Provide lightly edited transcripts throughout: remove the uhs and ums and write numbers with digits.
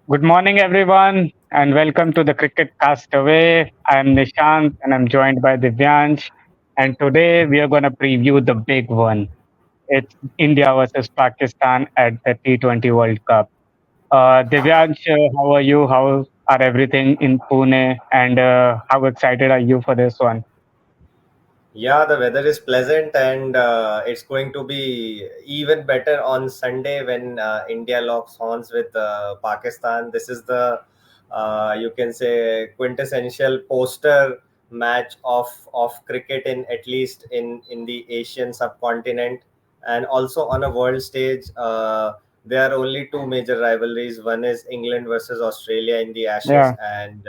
Good morning, everyone, and welcome to the Cricket Castaway. I'm Nishant, and I'm joined by Divyansh. And today we are going to preview the big one. It's India versus Pakistan at the T20 World Cup. Divyansh, how are you? How are everything in Pune? And how excited are you for this one? Yeah, the weather is pleasant and it's going to be even better on Sunday when India locks horns with Pakistan. This is you can say, quintessential poster match of cricket in at least in the Asian subcontinent and also on a world stage. There are only two major rivalries. One is England versus Australia in the Ashes Yeah, and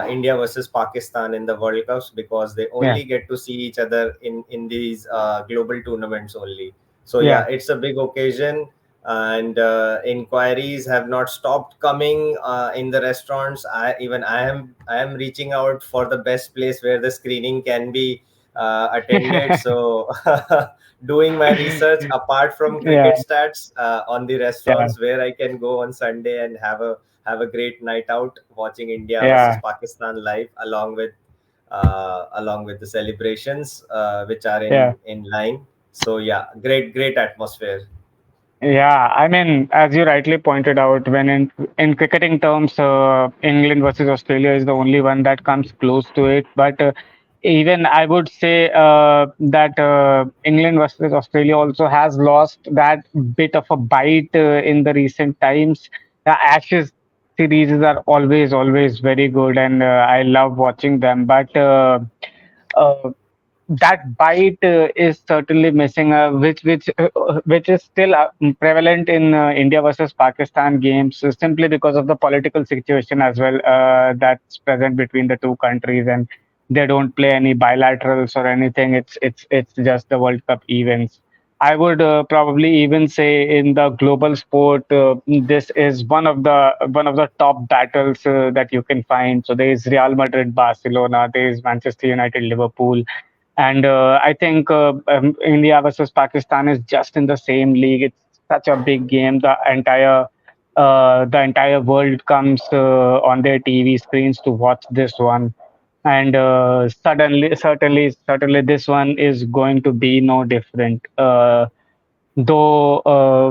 India versus Pakistan in the World Cups because they yeah, only get to see each other in these global tournaments only. So yeah, yeah, it's a big occasion, and inquiries have not stopped coming in the restaurants. I am reaching out for the best place where the screening can be attended. So doing my research apart from yeah, cricket stats on the yeah, restaurants where I can go on Sunday and have a great night out watching India versus yeah, Pakistan live along with the celebrations which are yeah. in line. So yeah, great atmosphere. Yeah, I mean, as you rightly pointed out, when in cricketing terms, England versus Australia is the only one that comes close to it. But even I would say that England versus Australia also has lost that bit of a bite in the recent times. The Ashes series are always very good, and I love watching them. But uh, that bite is certainly missing, which is still prevalent in India versus Pakistan games, simply because of the political situation as well that's present between the two countries, and they don't play any bilaterals or anything. It's just the World Cup events. I would probably even say in the global sport, this is one of the top battles that you can find. So there is Real Madrid, Barcelona, there is Manchester United, Liverpool, and I think India versus Pakistan is just in the same league. It's such a big game. The entire world comes on their TV screens to watch this one. And certainly, this one is going to be no different. Though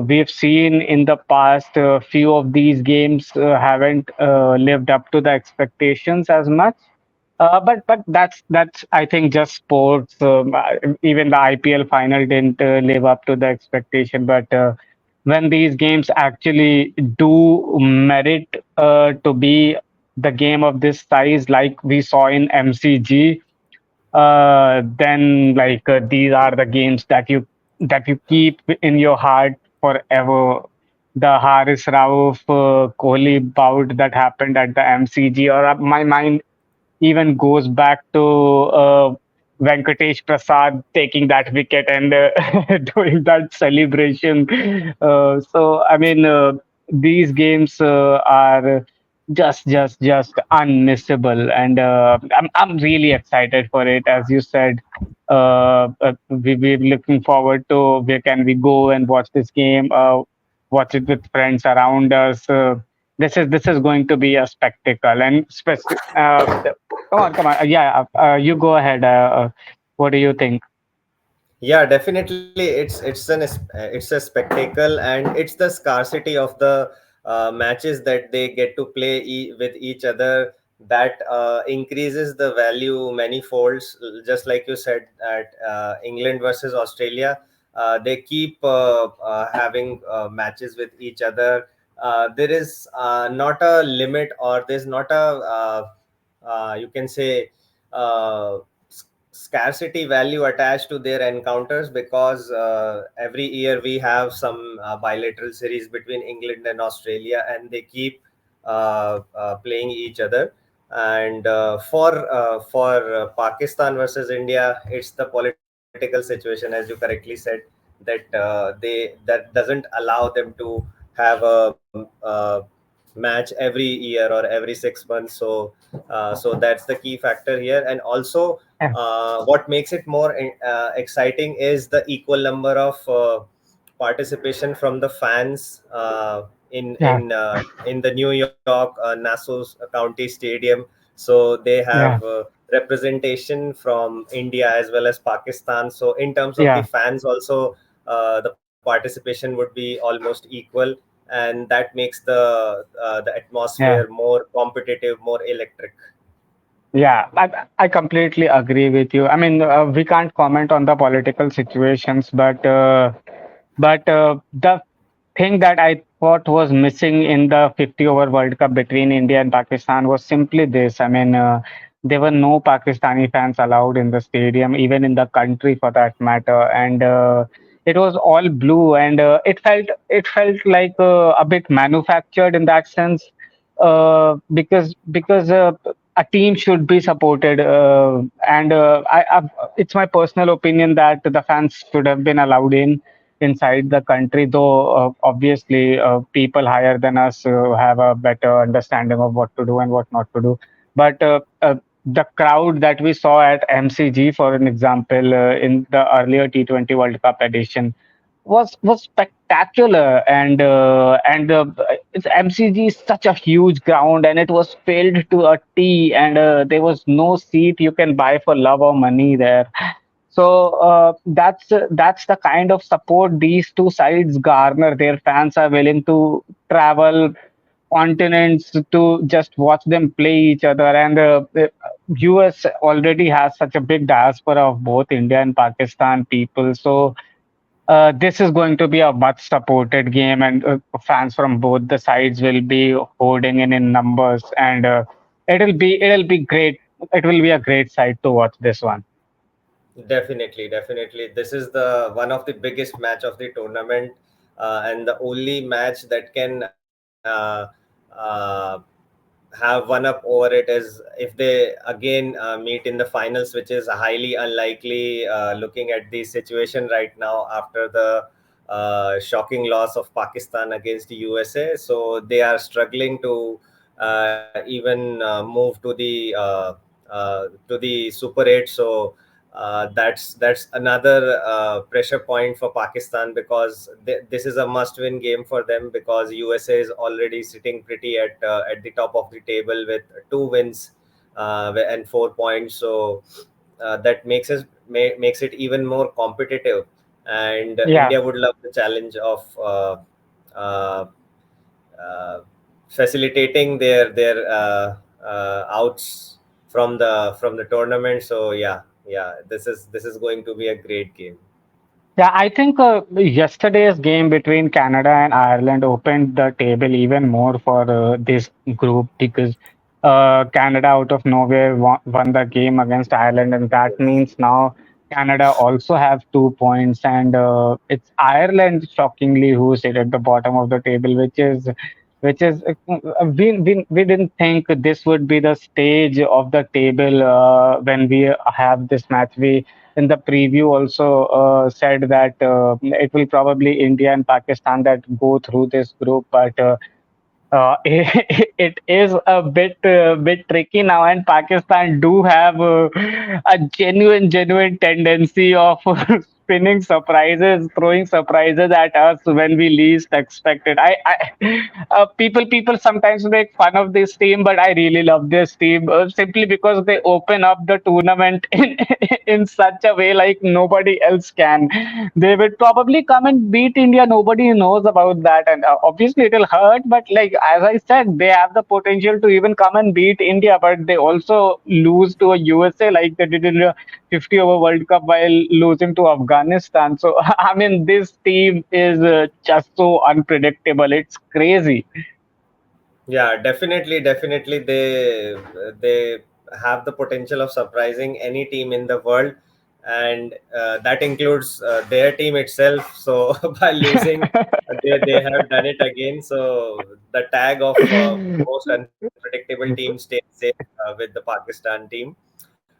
we've seen in the past a few of these games haven't lived up to the expectations as much. But that's I think just sports. Even the IPL final didn't live up to the expectation. But when these games actually do merit to be the game of this size, like we saw in MCG, then like these are the games that you keep in your heart forever. The Haris Rauf Kohli bout that happened at the MCG, or my mind even goes back to Venkatesh Prasad taking that wicket and doing that celebration. So I mean, these games are just unmissable, and I'm really excited for it. As you said, we're looking forward to where can we go and watch this game, watch it with friends around us. This is going to be a spectacle, and come on, yeah, you go ahead. What do you think? Yeah, definitely. It's a spectacle, and it's the scarcity of the matches that they get to play with each other that increases the value many folds. Just like you said, at England versus Australia, they keep having matches with each other. There is not a limit, or there's not a you can say. Scarcity value attached to their encounters because every year we have some bilateral series between England and Australia, and they keep playing each other. And for Pakistan versus India, it's the political situation, as you correctly said, that that doesn't allow them to have a match every year or every 6 months. So that's the key factor here, and also Yeah, what makes it more exciting is the equal number of participation from the fans Yeah, in the New York Nassau County Stadium. So they have yeah, representation from India as well as Pakistan. So in terms of the yeah, fans also, the participation would be almost equal, and that makes the atmosphere yeah. more competitive, more electric. Yeah, I completely agree with you. I mean, we can't comment on the political situations, but the thing that I thought was missing in the 50 over World Cup between India and Pakistan was simply this. I mean, there were no Pakistani fans allowed in the stadium, even in the country for that matter, and it was all blue, and it felt like a bit manufactured in that sense, because a team should be supported, and it's my personal opinion that the fans should have been allowed inside the country, though obviously people higher than us have a better understanding of what to do and what not to do. But the crowd that we saw at MCG, for an example, in the earlier T20 World Cup edition, was spectacular, and it's MCG is such a huge ground, and it was filled to a T, and there was no seat you can buy for love or money there. So that's the kind of support these two sides garner. Their fans are willing to travel continents to just watch them play each other. And the US already has such a big diaspora of both India and Pakistan people. So this is going to be a much supported game, and fans from both the sides will be holding in numbers, and it'll be great. It will be a great sight to watch this one. Definitely, definitely. This is the one of the biggest match of the tournament, and the only match that can uh, have one up over it is if they again meet in the finals, which is highly unlikely, looking at the situation right now after the shocking loss of Pakistan against the USA. So they are struggling to even move to the Super 8. So that's another pressure point for Pakistan, because this is a must-win game for them, because USA is already sitting pretty at the top of the table with 2 wins and 4 points. So that makes it even more competitive, and Yeah. India would love the challenge of uh, uh, facilitating their outs from the tournament. So yeah, yeah, this is going to be a great game. Yeah, I think yesterday's game between Canada and Ireland opened the table even more for this group, because Canada out of nowhere won the game against Ireland, and that means now Canada also have 2 points, and it's Ireland shockingly who sit at the bottom of the table, which is we didn't think this would be the stage of the table when we have this match. We in the preview also said that it will probably India and Pakistan that go through this group, but it is a bit tricky now, and Pakistan do have a genuine tendency of spinning surprises, throwing surprises at us when we least expect it. People sometimes make fun of this team, but I really love this team simply because they open up the tournament in such a way like nobody else can. They will probably come and beat India. Nobody knows about that, and obviously it'll hurt. But like as I said, they have the potential to even come and beat India, but they also lose to a USA like they did in the 50 over World Cup while losing to Afghanistan. So I mean, this team is just so unpredictable. It's crazy. Yeah, definitely, definitely. They have the potential of surprising any team in the world, and that includes their team itself. So by losing, they have done it again. So the tag of most unpredictable team stays safe with the Pakistan team.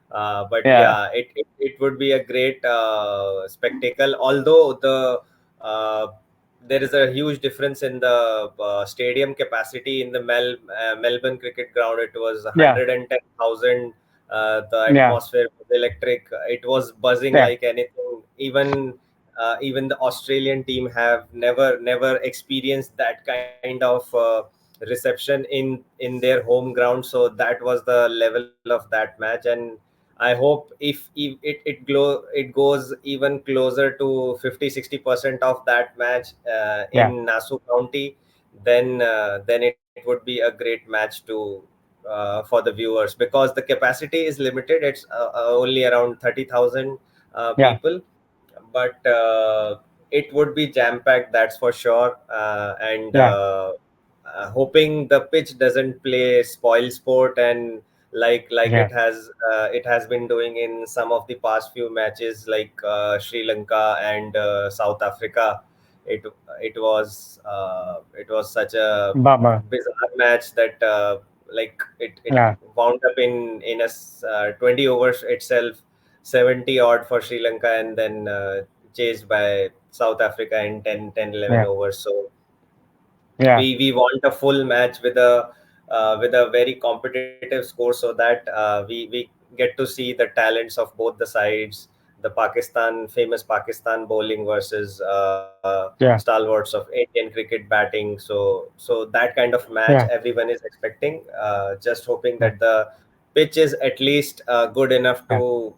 But yeah, Yeah, it would be a great spectacle. Although uh, there is a huge difference in the stadium capacity in the Melbourne cricket ground. It was yeah, 110,000. The yeah, atmosphere was electric. It was buzzing yeah. like anything. Even even the Australian team have never experienced that kind of reception in their home ground. So that was the level of that match, and I hope if it goes even closer to 50-60% of that match Yeah, in Nassau County, then it would be a great match to for the viewers, because the capacity is limited. It's only around 30,000 yeah, people, but it would be jam packed, that's for sure. And yeah, hoping the pitch doesn't play spoil sport, and like yeah, it has been doing in some of the past few matches, like Sri Lanka and South Africa. It was such a Baba. bizarre match that it Yeah, wound up in 20 overs itself, 70 odd for Sri Lanka, and then chased by South Africa in 10 11 yeah, overs. So yeah, we want a full match with a very competitive score, so that we get to see the talents of both the sides, the famous Pakistan bowling versus yeah, stalwarts of Indian cricket batting. So that kind of match yeah, everyone is expecting, just hoping yeah, that the pitch is at least good enough yeah. to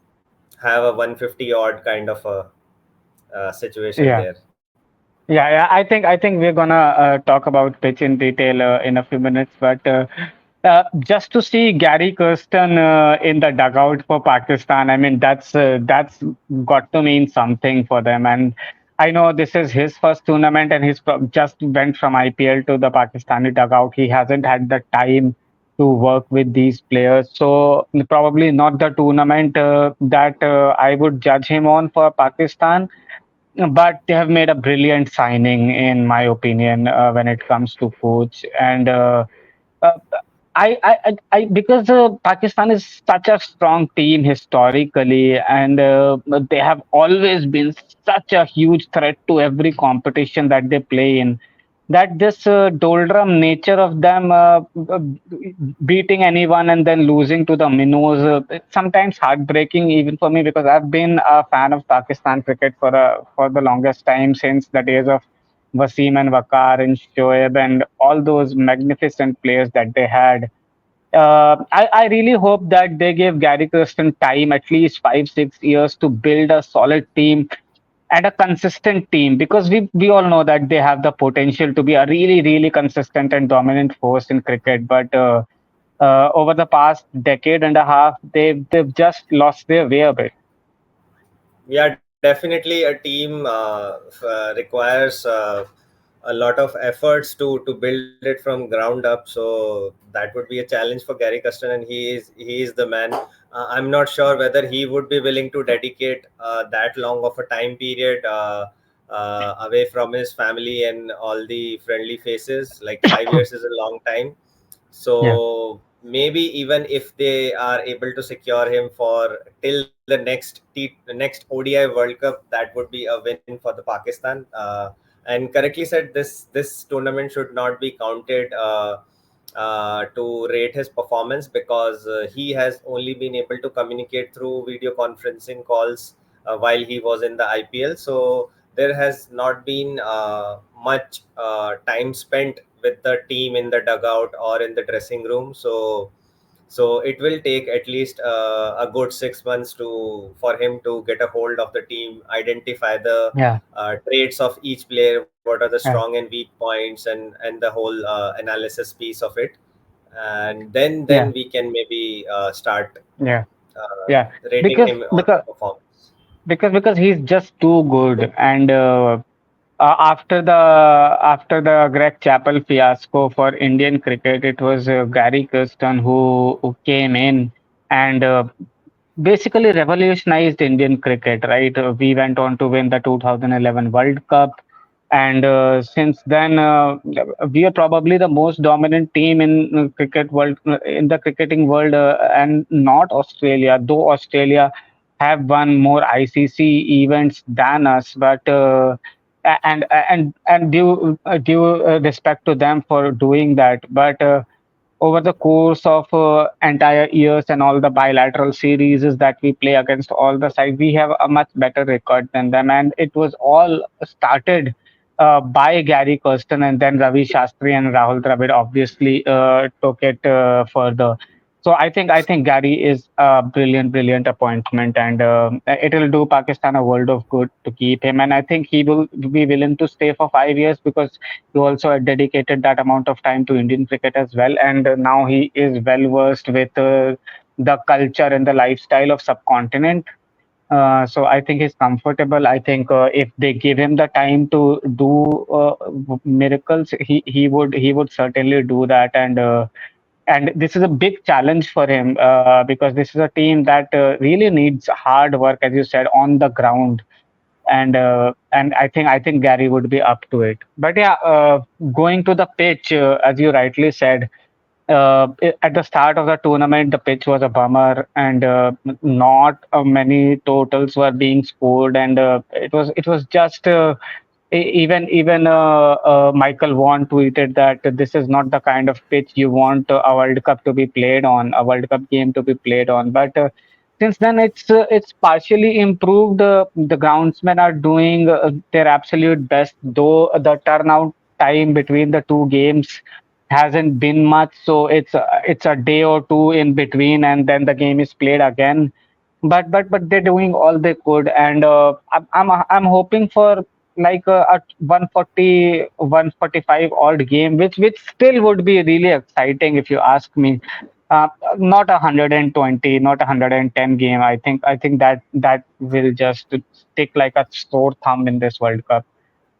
have a 150 odd kind of a situation Yeah. there. Yeah, yeah. I think we're gonna talk about pitch in detail in a few minutes, but just to see Gary Kirsten in the dugout for Pakistan, I mean that's got to mean something for them. And I know this is his first tournament, and just went from IPL to the Pakistani dugout. He hasn't had the time to work with these players, so probably not the tournament that I would judge him on for Pakistan, but they have made a brilliant signing, in my opinion, when it comes to coach. And uh, because Pakistan is such a strong team historically, and they have always been such a huge threat to every competition that they play in. That this doldrum nature of them beating anyone and then losing to the minnows, it's sometimes heartbreaking even for me, because I've been a fan of Pakistan cricket for the longest time, since the days of Wasim and Waqar and Shoaib and all those magnificent players that they had. I really hope that they give Gary Kirsten time, at least 5 6 years, to build a solid team and a consistent team, because we all know that they have the potential to be a really consistent and dominant force in cricket. But over the past decade and a half, they've just lost their way a bit. Yeah, definitely a team requires a lot of efforts to build it from ground up. So that would be a challenge for Gary Custon, and he is the man. I'm not sure whether he would be willing to dedicate that long of a time period away from his family and all the friendly faces. Like 5 years is a long time. Yeah, So maybe even if they are able to secure him for till the next ODI World Cup, that would be a win for the Pakistan. And correctly said, this tournament should not be counted to rate his performance, because he has only been able to communicate through video conferencing calls while he was in the IPL. So there has not been much time spent with the team in the dugout or in the dressing room. So it will take at least a good 6 months to for him to get a hold of the team, identify the yeah, traits of each player, what are the strong yeah, and weak points, and the whole analysis piece of it. And then yeah, we can maybe start yeah, uh, yeah. rating Because him on the because performance. because he's just too good. And after the Greg Chappell fiasco for Indian cricket, it was Gary Kirsten who came in and basically revolutionized Indian cricket, right? We went on to win the 2011 World Cup. And since then, we are probably the most dominant team in the cricketing world, and not Australia. Though Australia have won more ICC events than us, but and due respect to them for doing that. But over the course of entire years and all the bilateral series that we play against all the sides, we have a much better record than them. And it was all started by Gary Kirsten, and then Ravi Shastri and Rahul Dravid obviously took it further. So I think Gary is a brilliant appointment, and it will do Pakistan a world of good to keep him. And I think he will be willing to stay for 5 years because he also had dedicated that amount of time to Indian cricket as well. And now he is well versed with the culture and the lifestyle of subcontinent. So I think he's comfortable. I think if they give him the time to do miracles, he would certainly do that. And this is a big challenge for him because this is a team that really needs hard work, as you said, on the ground. And I think Gary would be up to it. But yeah, going to the pitch, as you rightly said, at the start of the tournament, the pitch was a bummer, and not many totals were being scored, and it was just. Even Michael Vaughan tweeted that this is not the kind of pitch you want a World Cup to be played on, a World Cup game to be played on. But since then, it's partially improved. The groundsmen are doing their absolute best, though the turnout time between the two games hasn't been much. So it's a day or two in between, and then the game is played again. But they're doing all they could, and I'm hoping for like a 140 145 odd game, which still would be really exciting if you ask me. Not 120, not 110 game. I think that will just stick like a sore thumb in this World Cup.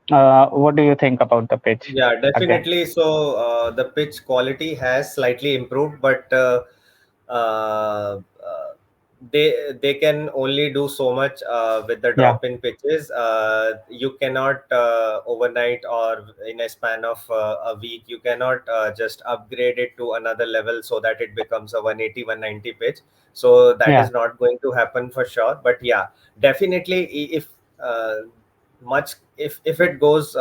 What do you think about the pitch Yeah, again? definitely. So the pitch quality has slightly improved, but they can only do so much with the Yeah, drop in pitches. You cannot overnight or in a span of a week. You cannot just upgrade it to another level so that it becomes a 180, 190 pitch. So that yeah, is not going to happen for sure. But yeah, definitely, if much if it goes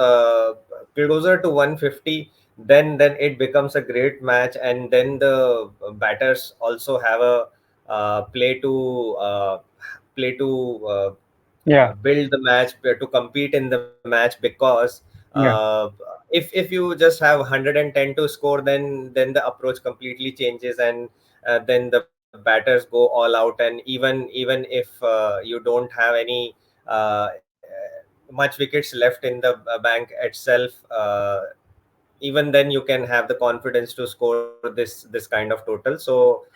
closer to 150, then it becomes a great match, and then the batters also have a play to yeah, build the match, to compete in the match, because yeah, if you just have 110 to score, then the approach completely changes, and then the batters go all out. And even if you don't have any much wickets left in the bank itself, even then you can have the confidence to score this kind of total. So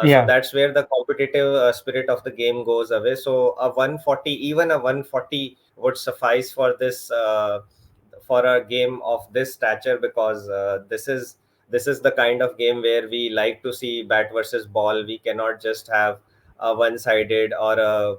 yeah. that's where the competitive spirit of the game goes away. So a 140, even a 140 would suffice for this, for a game of this stature, because this is the kind of game where we like to see bat versus ball. We cannot just have a one-sided or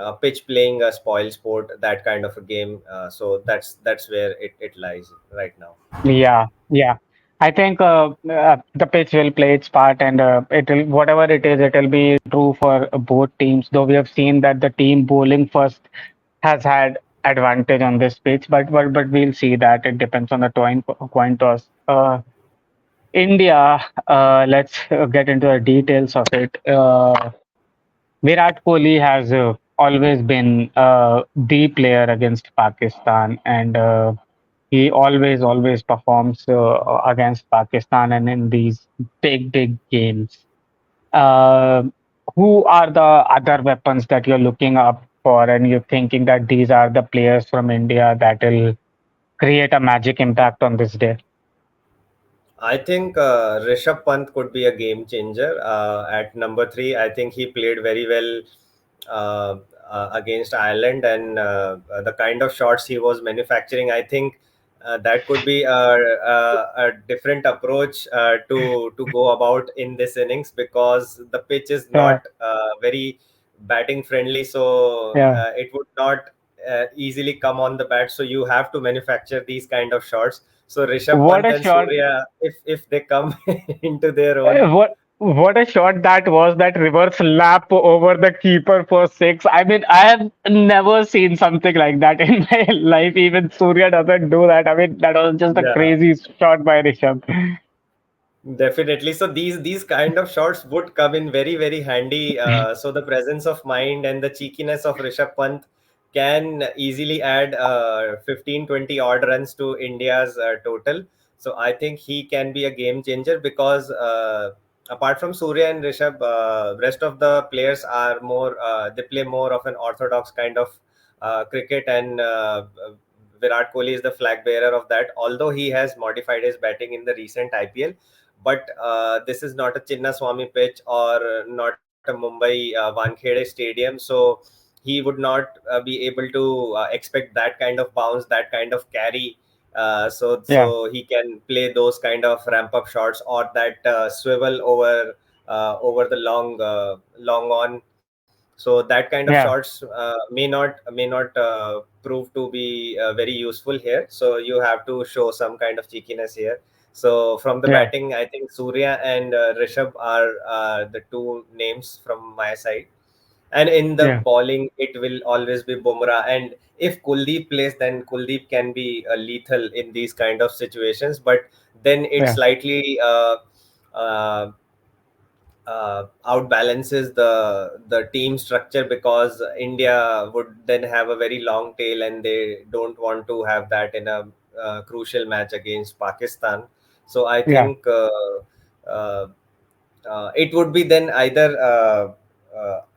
a pitch playing a spoil sport, that kind of a game. So that's where it lies right now. Yeah, yeah. I think the pitch will play its part, and it'll whatever it is, it'll be true for both teams. Though we have seen that the team bowling first has had advantage on this pitch, but we'll see that it depends on the coin toss. India, let's get into the details of it. Virat Kohli has always been the player against Pakistan, and he always performs against Pakistan and in these big games. Uh, who are the other weapons that you're looking up for, and you're thinking that these are the players from India that will create a magic impact on this day? I think Rishabh Pant could be a game changer at number three. I think he played very well against Ireland, and the kind of shots he was manufacturing, I think that could be a different approach to go about in this innings, because the pitch is Yeah, not very batting friendly. So yeah. it would not easily come on the bat. So you have to manufacture these kind of shots. So Rishabh What Pant a and shot! Surya, if they come into their own, What a shot that was! That reverse lap over the keeper for six. I mean, I have never seen something like that in my life. Even Surya doesn't do that. I mean, that was just a yeah, crazy shot by Rishabh. Definitely. So these kind of shots would come in very handy. So the presence of mind and the cheekiness of Rishabh Pant can easily add 15-20 odd runs to India's total. So I think he can be a game changer because apart from Surya and Rishabh, rest of the players are more they play more of an orthodox kind of cricket, and Virat Kohli is the flag bearer of that. Although he has modified his batting in the recent IPL, but this is not a Chinnaswamy pitch or not a Mumbai Wankhede Stadium, so he would not be able to expect that kind of bounce, that kind of carry. Yeah, So he can play those kind of ramp up shots or that swivel over the long on. So that kind of yeah, shots may not prove to be very useful here. So you have to show some kind of cheekiness here. So from the yeah, batting, I think Surya and Rishabh are the two names from my side. And in the yeah, bowling, it will always be Bumrah. And if Kuldeep plays, then Kuldeep can be lethal in these kind of situations. But then it yeah, slightly uh, outbalances the team structure, because India would then have a very long tail, and they don't want to have that in a crucial match against Pakistan. So I yeah, think uh, it would be then either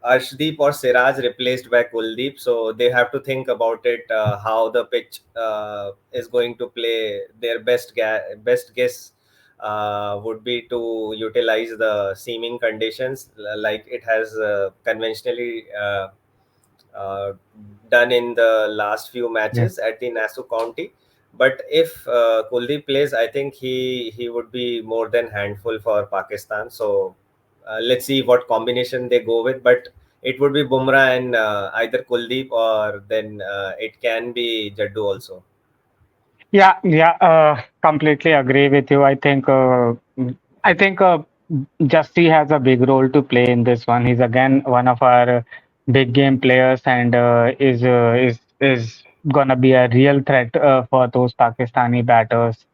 Arshdeep or Siraj replaced by Kuldeep. So they have to think about it, how the pitch is going to play. Their best guess would be to utilize the seaming conditions like it has conventionally done in the last few yeah. matches at the Nassau County. But if Kuldeep plays, I think he would be more than handful for Pakistan. So let's see what combination they go with. But it would be Bumrah and either Kuldeep, or then it can be Jaddu also. Yeah, yeah, completely agree with you. I think Justy has a big role to play in this one. He's again one of our big game players, and is gonna be a real threat for those Pakistani batters.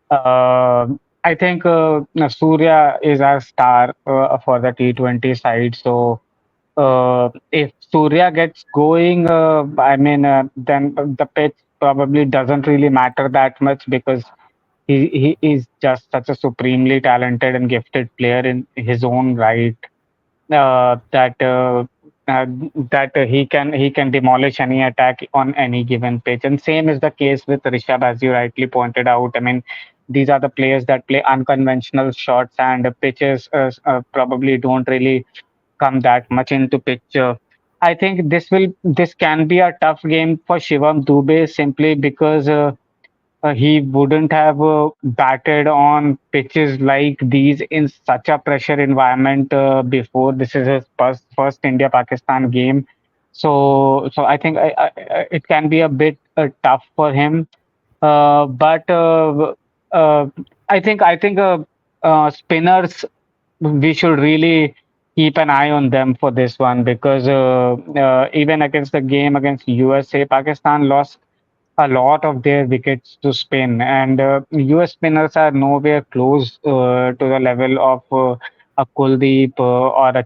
Uh, I think Surya is our star for the T20 side. So if Surya gets going, then the pitch probably doesn't really matter that much because he is just such a supremely talented and gifted player in his own right. uh, that uh, uh, he can demolish any attack on any given pitch. And same is the case with Rishabh, as you rightly pointed out. I mean, these are the players that play unconventional shots, and the pitches probably don't really come that much into picture. I think this can be a tough game for Shivam Dubey simply because he wouldn't have batted on pitches like these in such a pressure environment before. This is his first India Pakistan game, so I think it can be a bit tough for him. But uh, I think spinners, we should really keep an eye on them for this one because even against the game against USA, Pakistan lost a lot of their wickets to spin, and US spinners are nowhere close to the level of a Kuldeep or a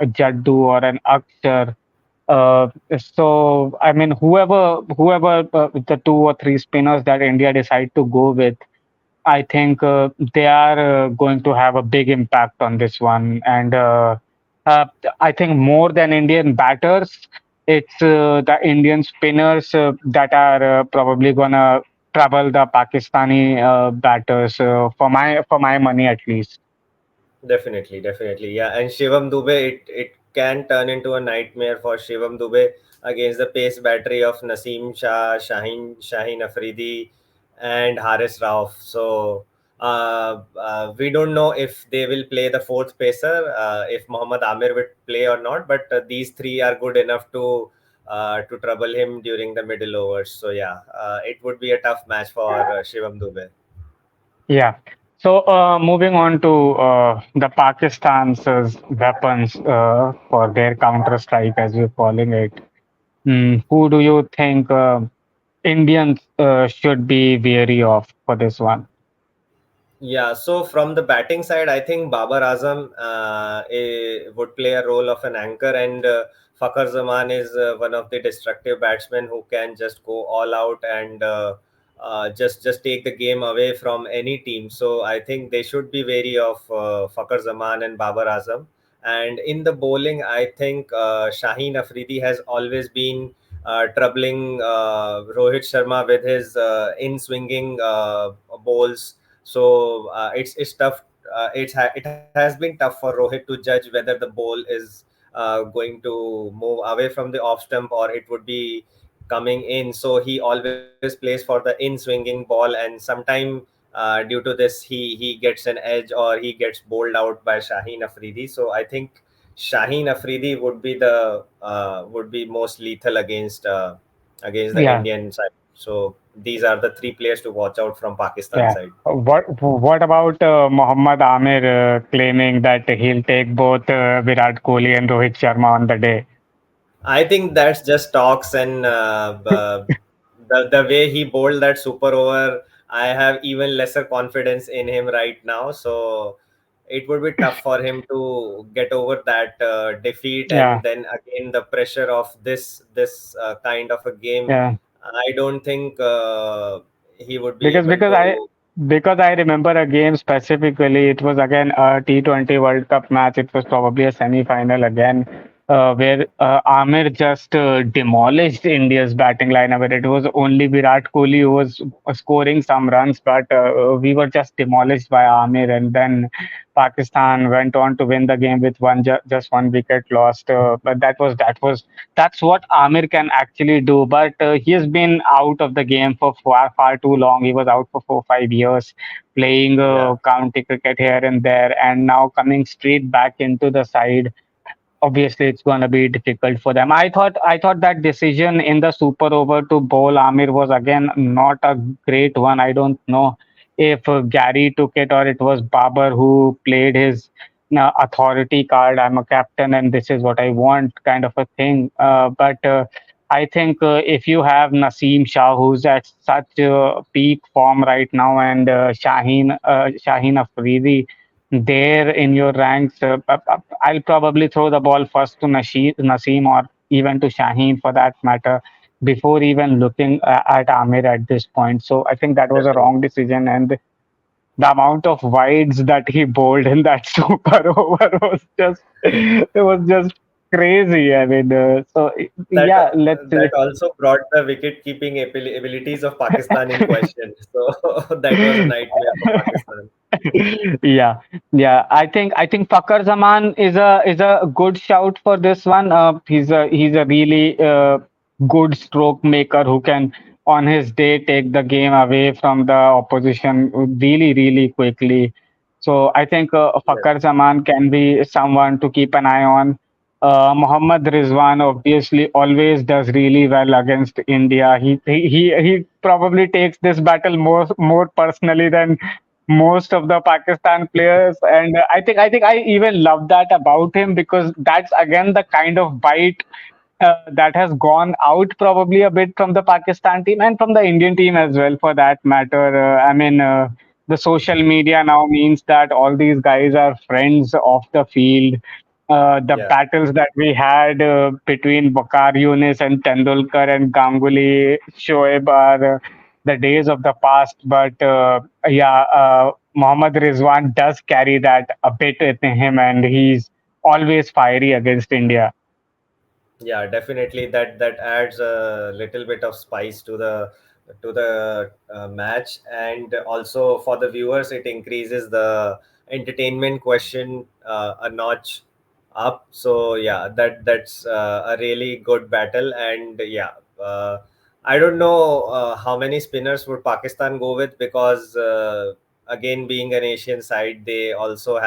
Jaddu or an Akshar. So I mean, whoever the two or three spinners that India decide to go with, I think they are going to have a big impact on this one. And uh, I think more than Indian batters, it's the Indian spinners that are probably gonna trouble the Pakistani batters for my money at least. Definitely. Yeah. And Shivam Dube, it can turn into a nightmare for Shivam Dube against the pace battery of Naseem Shah, Shaheen Afridi, and Haris Rauf. So we don't know if they will play the fourth pacer, if Mohammad Amir will play or not. But these three are good enough to trouble him during the middle overs. So yeah, it would be a tough match for Shivam Dube. Yeah. So moving on to the Pakistan's weapons for their counter strike, as we're calling it. Who do you think Indians should be wary of for this one? Yeah, so from the batting side, I think Babar Azam would play a role of an anchor, and Fakhar Zaman is one of the destructive batsmen who can just go all out and just take the game away from any team. So I think they should be wary of Fakhar Zaman and Babar Azam. And in the bowling, I think Shaheen Afridi has always been troubling Rohit Sharma with his in swinging bowls. So it's tough. It has been tough for Rohit to judge whether the ball is going to move away from the off stump or it would be coming in. So he always plays for the in swinging ball, and sometime due to this he gets an edge or he gets bowled out by Shaheen Afridi. So I think Shaheen Afridi would be most lethal against the Yeah, Indian side. So these are the three players to watch out from Pakistan yeah. side. What about Mohammad Amir claiming that he'll take both Virat Kohli and Rohit Sharma on the day? I think that's just talks, and the way he bowled that super over, I have even lesser confidence in him right now. So it would be tough for him to get over that defeat, Yeah, and then again the pressure of this kind of a game. yeah. I don't think he would be Because able because I to. because I remember a game specifically. It was again a T20 World Cup match. It was probably a semi-final again, where Amir just demolished India's batting lineup. Where it was only Virat Kohli who was scoring some runs, but we were just demolished by Amir. And then Pakistan went on to win the game with just one wicket lost. But that's what Amir can actually do. But he has been out of the game for far too long. He was out for 4 5 years, playing Yeah, county cricket here and there, and now coming straight back into the side. Obviously it's going to be difficult for them. I thought that decision in the super over to bowl Amir was again not a great one. I don't know if Gary took it or it was Babar who played his authority card. I'm a captain and this is what I want kind of a thing. But I think if you have Naseem Shah, who's at such peak form right now, and Shaheen Afridi there in your ranks, I'll probably throw the ball first to Naseem or even to Shaheen for that matter, before even looking at Amir at this point. So I think that was a wrong definitely. decision, and the amount of wides that he bowled in that super over was just crazy. I mean, That yeah, let's that say. also brought the wicket keeping abilities of Pakistan in question. So that was a nightmare for Pakistan. Yeah, yeah. I think Fakhar Zaman is a good shout for this one. He's a really good stroke maker who can on his day take the game away from the opposition really quickly. So I think Yes. Fakhar Zaman can be someone to keep an eye on. Mohammad Rizwan obviously always does really well against India. He probably takes this battle more personally than most of the Pakistan players, and I think I even love that about him because that's again the kind of bite that has gone out probably a bit from the Pakistan team and from the Indian team as well, for that matter. I mean, the social media now means that all these guys are friends off the field. The Yeah. battles that we had between Bakar Yunis and Tendulkar and Ganguly, Shoaib are the days of the past. But yeah, Mohammad Rizwan does carry that a bit in him, and he's always fiery against India. Yeah, definitely that adds a little bit of spice to the match, and also for the viewers it increases the entertainment question a notch up. So yeah, that's a really good battle. And yeah, I don't know how many spinners would Pakistan go with, because again, being an Asian side, they also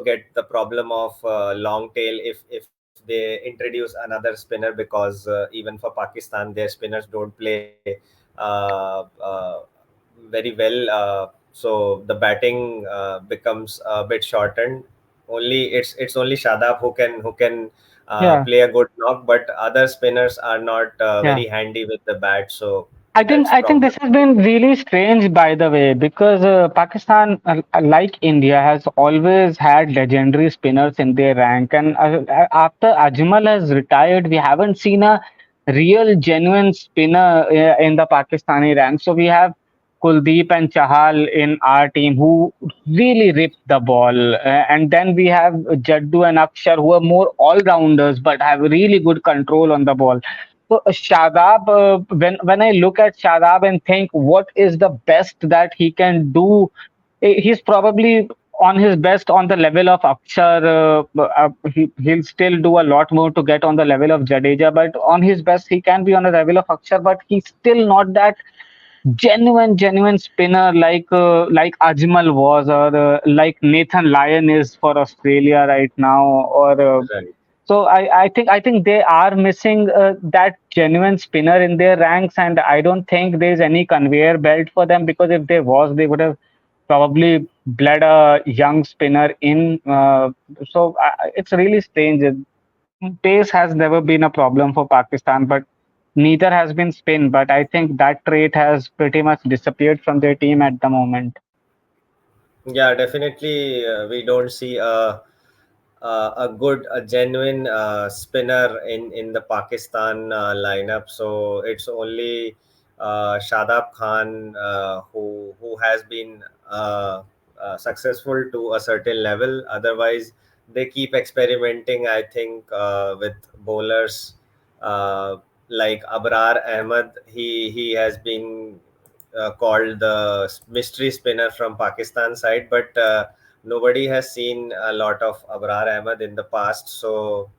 get the problem of long tail if they introduce another spinner, because even for Pakistan, their spinners don't play very well. So the batting becomes a bit shortened. It's only Shadab who can Yeah, play a good knock, but other spinners are not yeah. very handy with the bat. So That's I think problem. this has been really strange, by the way, because Pakistan, like India, has always had legendary spinners in their rank, and after Ajmal has retired, we haven't seen a real, genuine spinner in the Pakistani rank. So we have Kuldeep and Chahal in our team who really rip the ball, and then we have Jaddu and Akshar who are more all-rounders but have really good control on the ball. So Shadab, when I look at Shadab and think what is the best that he can do, he's probably on his best on the level of Akshar. He'll still do a lot more to get on the level of Jadeja, but on his best he can be on the level of Akshar, but he's still not that genuine spinner like Ajmal was, or like Nathan Lyon is for Australia right now, or Right. so I think they are missing that genuine spinner in their ranks, and I don't think there's any conveyor belt for them, because if there was, they would have probably bled a young spinner in. It's really strange. Pace has never been a problem for Pakistan, but neither has been spin. But I think that trait has pretty much disappeared from their team at the moment. Yeah, definitely. We don't see a genuine spinner in the Pakistan lineup. So it's only Shadab Khan who has been successful to a certain level. Otherwise, they keep experimenting. I think with bowlers uh, like Abrar Ahmed. He has been called the mystery spinner from Pakistan side, but nobody has seen a lot of Abrar Ahmed in the past. So,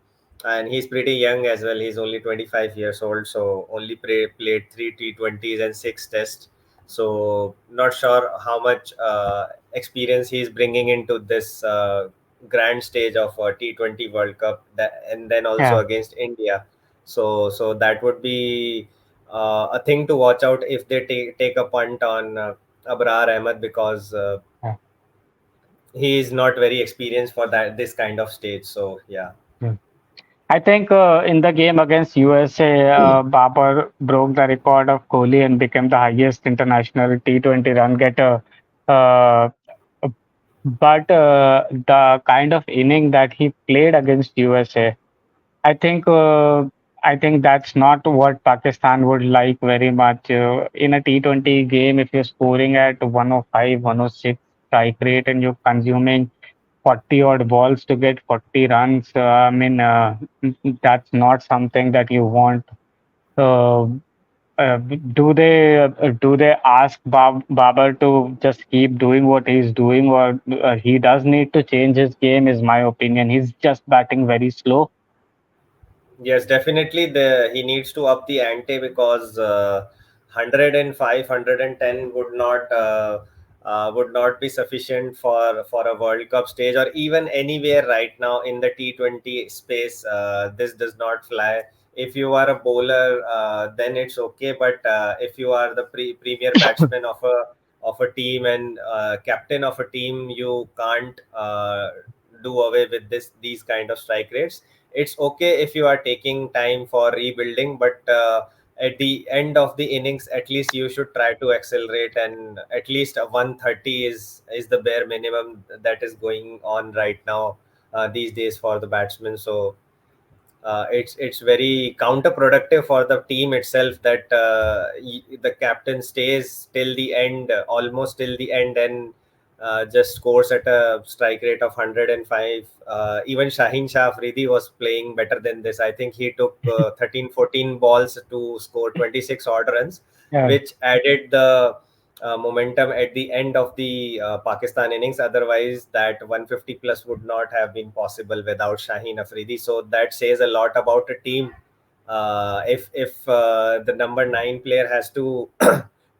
and he's pretty young as well. He's only 25 years old, so only played three T20s and six tests. So, not sure how much experience he's bringing into this grand stage of T20 World Cup, and then also Yeah. against India. So that would be a thing to watch out if they take a punt on Abrar Ahmed, because Yeah. he is not very experienced for that this kind of stage. So yeah. Yeah. I think in the game against USA, Babar broke the record of Kohli and became the highest international T20 run getter. Uh, but the kind of inning that he played against USA, I think I think that's not what Pakistan would like very much. In a T20 game, if you're scoring at 105, 106 strike rate and you're consuming 40 odd balls to get 40 runs, that's not something that you want. So, do they ask Babar to just keep doing what he's doing, or he does need to change his game? Is my opinion. He's just batting very slow. Yes, definitely. He needs to up the ante, because 105, would not be sufficient for a World Cup stage, or even anywhere right now in the T20 space. This does not fly. If you are a bowler, then it's okay. But if you are the premier batsman of a team, and captain of a team, you can't do away with these kind of strike rates. It's okay if you are taking time for rebuilding, but at the end of the innings, at least you should try to accelerate, and at least a 130 is the bare minimum that is going on right now these days for the batsmen. So it's very counterproductive for the team itself that the captain stays till the end, almost till the end, and just scores at a strike rate of 105. Even Shaheen Shah Afridi was playing better than this. I think he took 13 14 balls to score 26 odd runs, Yeah. which added the momentum at the end of the Pakistan innings. Otherwise, that 150 plus would not have been possible without Shaheen Afridi. So that says a lot about a team. If the number nine player has to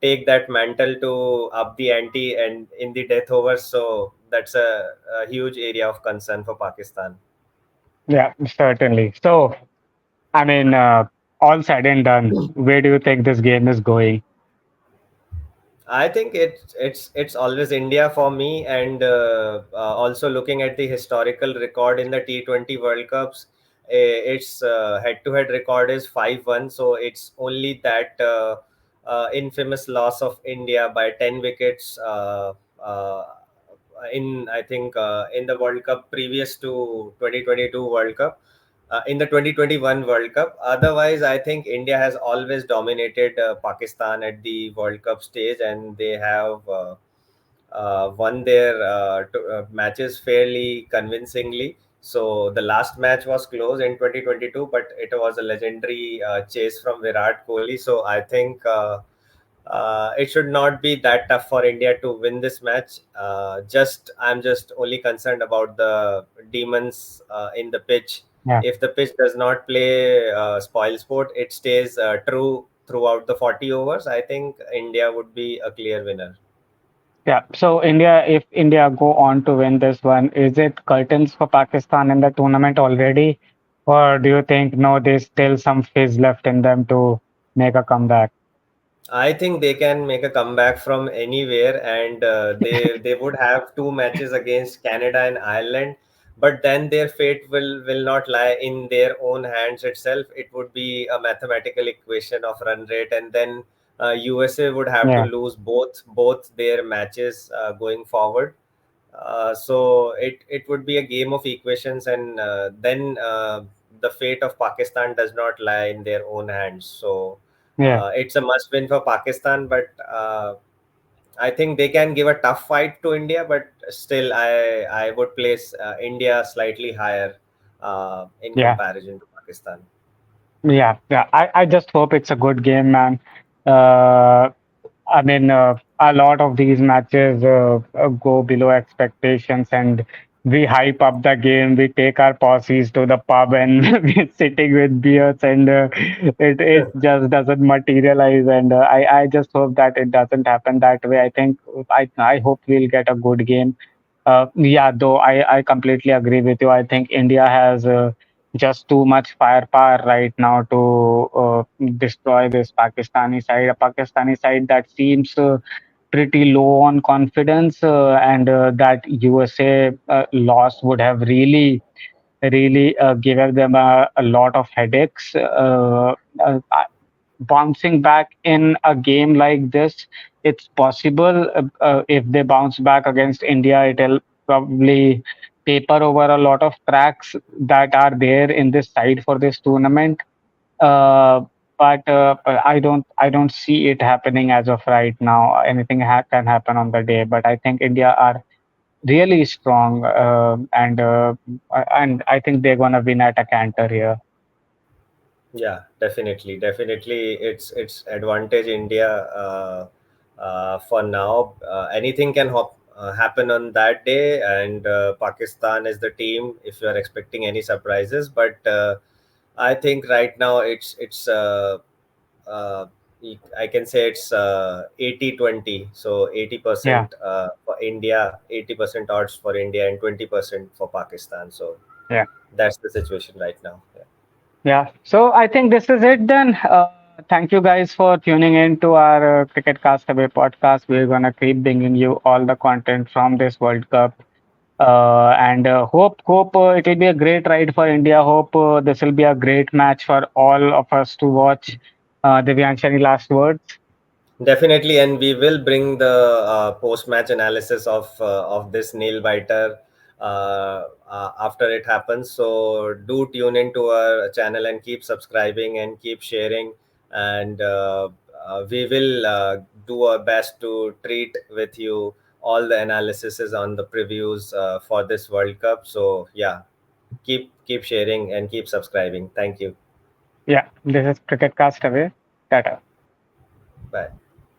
take that mantle to up the ante and in the death overs, so that's a huge area of concern for Pakistan. Yeah, certainly. So, I mean, all said and done, where do you think this game is going? I think it's always India for me, and also looking at the historical record in the T20 World Cups, its head-to-head record is 5-1. So it's only that infamous loss of India by 10 wickets uh, in, I think, in the World Cup previous to 2022 World Cup, in the 2021 World Cup. Otherwise, I think India has always dominated Pakistan at the World Cup stage, and they have won their matches fairly convincingly. So the last match was close in 2022, but it was a legendary chase from Virat Kohli. So I think it should not be that tough for India to win this match. Just I'm just only concerned about the demons in the pitch. Yeah. If the pitch does not play spoil sport, it stays true throughout the 40 overs. I think India would be a clear winner. Yeah. So India, if India go on to win this one, is it curtains for Pakistan in the tournament already? Or do you think no, there's still some fizz left in them to make a comeback? I think they can make a comeback from anywhere, and they would have two matches against Canada and Ireland. But then their fate will not lie in their own hands itself. It would be a mathematical equation of run rate, and then USA would have to Yeah. lose both their matches going forward. So it would be a game of equations, and then the fate of Pakistan does not lie in their own hands. So Yeah. it's a must win for Pakistan, but I think they can give a tough fight to India. But still, I would place India slightly higher in Yeah. comparison to Pakistan. Yeah. Yeah. I just hope it's a good game, man. Uh, I mean, a lot of these matches go below expectations, and we hype up the game. We take our posses to the pub, and we're sitting with beers, and it just doesn't materialize. And I just hope that it doesn't happen that way. I hope we'll get a good game. Yeah, though I completely agree with you. I think India has just too much firepower right now to destroy this Pakistani side. A Pakistani side that seems pretty low on confidence, and that USA loss would have really given them a lot of headaches. Bouncing back in a game like this, it's possible. If they bounce back against India, it'll probably paper over a lot of cracks that are there in this side for this tournament. Uh, but I don't see it happening as of right now. Anything can happen on the day, but I think India are really strong, and I think they're gonna win at a canter here. Yeah, definitely, it's advantage India for now. Anything can happen on that day, and Pakistan is the team if you are expecting any surprises. But I think right now uh, I can say it's 80-20. So Yeah, 80% for India, 80% odds for India, and 20% for Pakistan. So yeah. that's the situation right now. Yeah. Yeah, so I think this is it then. Thank you guys for tuning in to our Cricket Castaway podcast. We're gonna keep bringing you all the content from this World Cup, and hope it will be a great ride for India. Hope this will be a great match for all of us to watch. Divyansh, any last words? Definitely, and we will bring the post-match analysis of this nail biter after it happens. So do tune into our channel and keep subscribing and keep sharing, and we will do our best to treat with you all the analyses on the previews for this World Cup. So yeah, keep sharing and keep subscribing. Thank you. Yeah, this is Cricket Castaway. Tata. Bye.